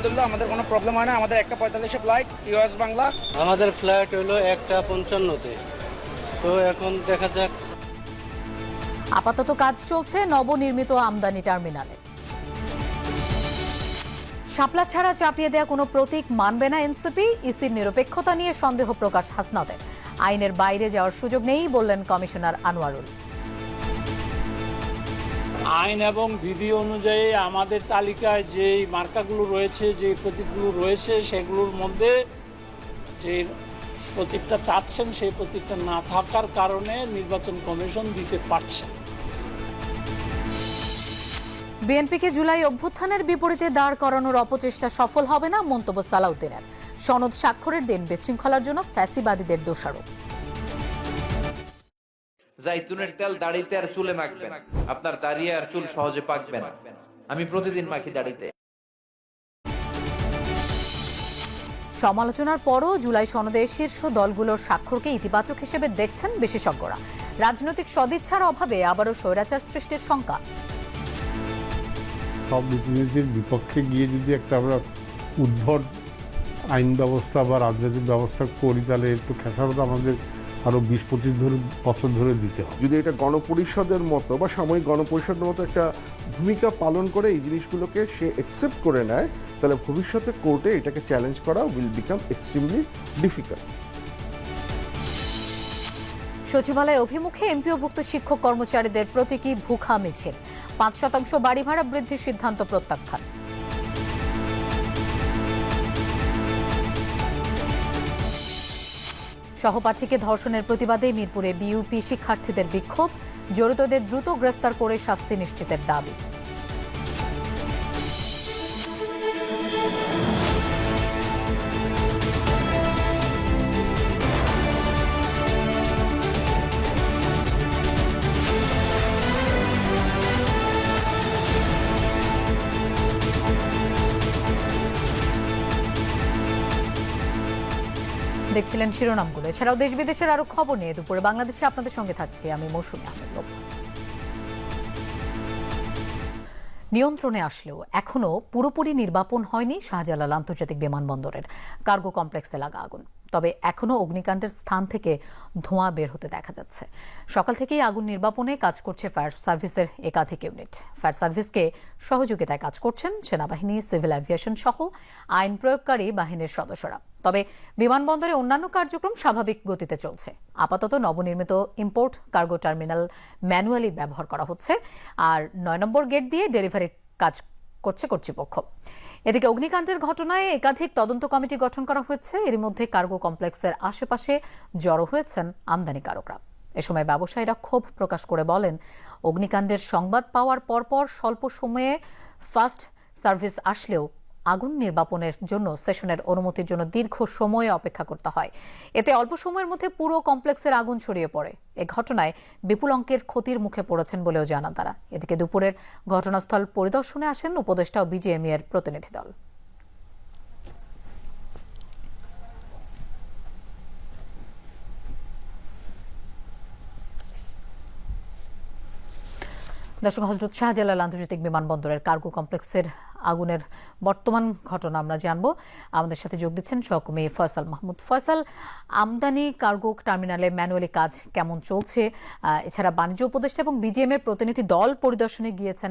আলহামদুলিল্লাহ আমাদের কোনো প্রবলেম হয় না। আমাদের 1:45 ফ্লাইট ইউএস বাংলা। আমাদের ফ্লাইট হলো 1:55-তে। তো এখন দেখা যাক। আপাতত কাজ চলছে নবনির্মিত আমদানি টার্মিনালে। শাপলা ছাড়া চাপিয়ে দেয়া কোনো প্রতীক মানবে না এনসিপি। ইসির নিরপেক্ষতা নিয়ে সন্দেহ প্রকাশ হাসনাতের। আইনের বাইরে যাওয়ার সুযোগ নেই বললেন কমিশনার আনোয়ারুল। আইন এবং বিধি অনুযায়ী আমাদের তালিকায় যে মার্কাগুলো রয়েছে, যে প্রতীকগুলো রয়েছে, সেগুলোর মধ্যে যে প্রতীকটা চাচ্ছেন সেই প্রতীকটা না থাকার কারণে নির্বাচন কমিশন দিতে পারছে। বিএনপিকে জুলাই অভ্যুত্থানের বিপরীতে দাঁড় করানোর অপচেষ্টা সফল হবে না মন্তব্য সালাউদ্দিনের। সনদ স্বাক্ষরের দিন বিশৃঙ্খলার জন্য ফ্যাসিবাদীদের দোষারোপ। জাইতুনের তেল দাড়িতে আর চুলে মাখবেন, আপনার দাড়ি আর চুল সহজে পাকবে না। আমি প্রতিদিন মাখি দাড়িতে। সমালোচনার পরও জুলাই সনদে শীর্ষ দলগুলোর স্বাক্ষরকে ইতিবাচক হিসেবে দেখছেন বিশেষজ্ঞরা। রাজনৈতিক সদিচ্ছার অভাবে আবারও স্বৈরাচার সৃষ্টির শঙ্কা। সব নীতিনীতির বিপক্ষে গিয়ে যদি একটা আমরা উদ্ভট আইন ব্যবস্থা বা রাজনৈতিক ব্যবস্থা করি, তাহলে এর তো খেসারত আমাদের আরও 20-25 বছর ধরে দিতে হবে। যদি এটা গণপরিষদের মতো বা সাময়িক গণপরিষদের মতো একটা ভূমিকা পালন করে এই জিনিসগুলোকে সে অ্যাকসেপ্ট করে নেয়, তাহলে ভবিষ্যতে কোর্টে এটাকে চ্যালেঞ্জ করা উইল বিকাম এক্সট্রিমলি ডিফিকাল্ট। সচিবালয় অভিমুখে এমপিওভুক্ত শিক্ষক কর্মচারীদের প্রতীকী ভুখা মিছিল। 5% বাড়ি ভাড়া বৃদ্ধির সিদ্ধান্ত প্রত্যাখ্যান। সহপাঠীকে ধর্ষণের প্রতিবাদে মিরপুরে বিইউপি শিক্ষার্থীদের বিক্ষোভ। জড়িতদের দ্রুত গ্রেফতার করে শাস্তি নিশ্চিতের দাবি। দেখছিলেন শিরোনামগুলো। এছাড়াও দেশ বিদেশের আরো খবর নিয়ে দুপুরে বাংলাদেশে আপনাদের সঙ্গে থাকছি আমি মৌসুমী আহমেদ। নিয়ন্ত্রণে আসলেও এখনো পুরোপুরি নির্বাপন হয়নি শাহজালাল আন্তর্জাতিক বিমানবন্দরের কার্গো কমপ্লেক্সে লাগা আগুন। তবে এখনো অগ্নিকাণ্ডের স্থান থেকে ধোঁয়া বের হতে দেখা যাচ্ছে। সকাল থেকেই আগুন নির্বাপনে কাজ করছে ফায়ার সার্ভিসের একাধিক ইউনিট। ফায়ার সার্ভিসকে সহযোগিতায় কাজ করছেন সেনাবাহিনী, সিভিল এভিয়েশন সহ আইন প্রয়োগকারী বাহিনীর সদস্যরা। তবে বিমানবন্দরে অন্যান্য কার্যক্রম স্বাভাবিক গতিতে চলছে। আপাতত নবনির্মিত ইম্পোর্ট কার্গো টার্মিনাল ম্যানুয়ালি ব্যবহার করা হচ্ছে, আর 9 নম্বর গেট দিয়ে ডেলিভারির কাজ করছে কর্তৃপক্ষ। এদিকে অগ্নিকাণ্ডের ঘটনায় একাধিক তদন্ত কমিটি গঠন করা হয়েছে। এর মধ্যে কার্গো কমপ্লেক্সের আশেপাশে জড়ো হয়েছেন আমদানিকারকরা। এ সময় ব্যবসায়ীরা ক্ষোভ প্রকাশ করে বলেন, অগ্নিকাণ্ডের সংবাদ পাওয়ার পরপর স্বল্প সময়ে ফাস্ট সার্ভিস আসলেও আগুন নির্বাপনের জন্য সেশনের অনুমতির জন্য দীর্ঘ সময় অপেক্ষা করতে হয়। এতে অল্প সময়ের মধ্যে পুরো কমপ্লেক্সের আগুন ছড়িয়ে পড়ে। এ ঘটনায় বিপুল অঙ্কের ক্ষতির মুখে পড়েছেন বলেও জানান তারা। এদিকে দুপুরের ঘটনাস্থল পরিদর্শনে আসেন উপদেষ্টা ও বিজিএমইএ এর প্রতিনিধি দল। দর্শক, হযরত শাহজালাল আন্তর্জাতিক বিমানবন্দরের কার্গো কমপ্লেক্সের আগুনের বর্তমান ঘটনা আমরা জানবো। আমাদের সাথে যোগ দিচ্ছেন সহকর্মী ফয়সাল মাহমুদ। ফয়সাল, আমদানি কার্গো টার্মিনালে ম্যানুয়ালি কাজ কেমন চলছে? এছাড়া বাণিজ্য উপদেষ্টা এবং বিজিএম এর প্রতিনিধি দল পরিদর্শনে গিয়েছেন,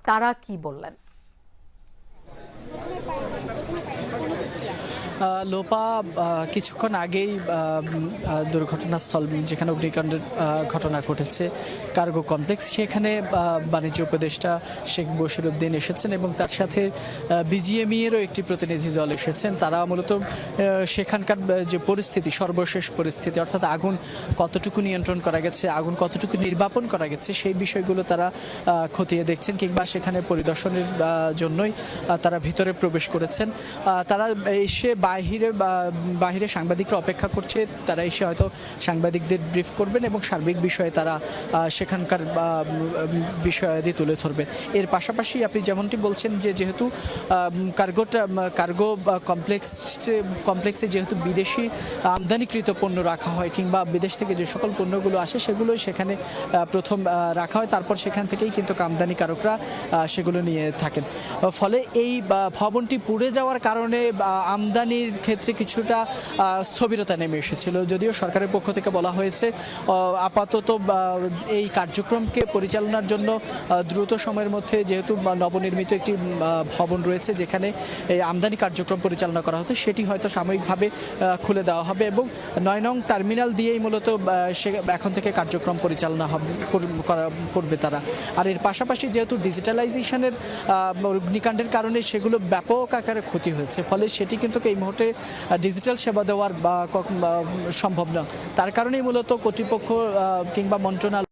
তারা কি বললেন? লোপা, কিছুক্ষণ আগেই দুর্ঘটনাস্থল যেখানে অগ্নিকাণ্ডের ঘটনা ঘটেছে কার্গো কমপ্লেক্স, সেখানে বাণিজ্য উপদেষ্টা শেখ বশিরউদ্দিন এসেছেন এবং তার সাথে বিজিএমইএরও একটি প্রতিনিধি দল এসেছেন। তারা মূলত সেখানকার যে পরিস্থিতি, সর্বশেষ পরিস্থিতি, অর্থাৎ আগুন কতটুকু নিয়ন্ত্রণ করা গেছে, আগুন কতটুকু নির্বাপন করা গেছে, সেই বিষয়গুলো তারা খতিয়ে দেখছেন, কিংবা সেখানে পরিদর্শনের জন্যই তারা ভিতরে প্রবেশ করেছেন। তারা এসে বাহিরে সাংবাদিকরা অপেক্ষা করছে, তারা এসে হয়তো সাংবাদিকদের ব্রিফ করবেন এবং সার্বিক বিষয়ে তারা সেখানকার বিষয়াদি তুলে ধরবেন। এর পাশাপাশি আপনি যেমনটি বলছেন যে যেহেতু কার্গো কমপ্লেক্সে যেহেতু বিদেশি আমদানিকৃত পণ্য রাখা হয় কিংবা বিদেশ থেকে যে সকল পণ্যগুলো আসে সেগুলোই সেখানে প্রথম রাখা হয়, তারপর সেখান থেকেই কিন্তু আমদানিকারকরা সেগুলো নিয়ে থাকেন। ফলে এই ভবনটি পুড়ে যাওয়ার কারণে আমদানির ক্ষেত্রে কিছুটা স্থবিরতা নেমে এসেছিল, যদিও সরকারের পক্ষ থেকে বলা হয়েছে আপাতত এই কার্যক্রমকে পরিচালনার জন্য দ্রুত সময়ের মধ্যে যেহেতু নবনির্মিত একটি ভবন রয়েছে যেখানে এই আমদানি কার্যক্রম পরিচালনা করা হতো, সেটি হয়তো সাময়িকভাবে খুলে দেওয়া হবে এবং 9 নং টার্মিনাল দিয়েই মূলত এখন থেকে কার্যক্রম পরিচালনা করবে তারা। আর এর পাশাপাশি যেহেতু ডিজিটালাইজেশনের অগ্নিকাণ্ডের কারণে সেগুলো ব্যাপক আকারে ক্ষতি হয়েছে, ফলে সেটি কিন্তু এই মুহূর্তে ডিজিটাল সেবা দেওয়ার সম্ভব না। তার কারণেই মূলত কর্তৃপক্ষ কিংবা মন্ত্রণালয়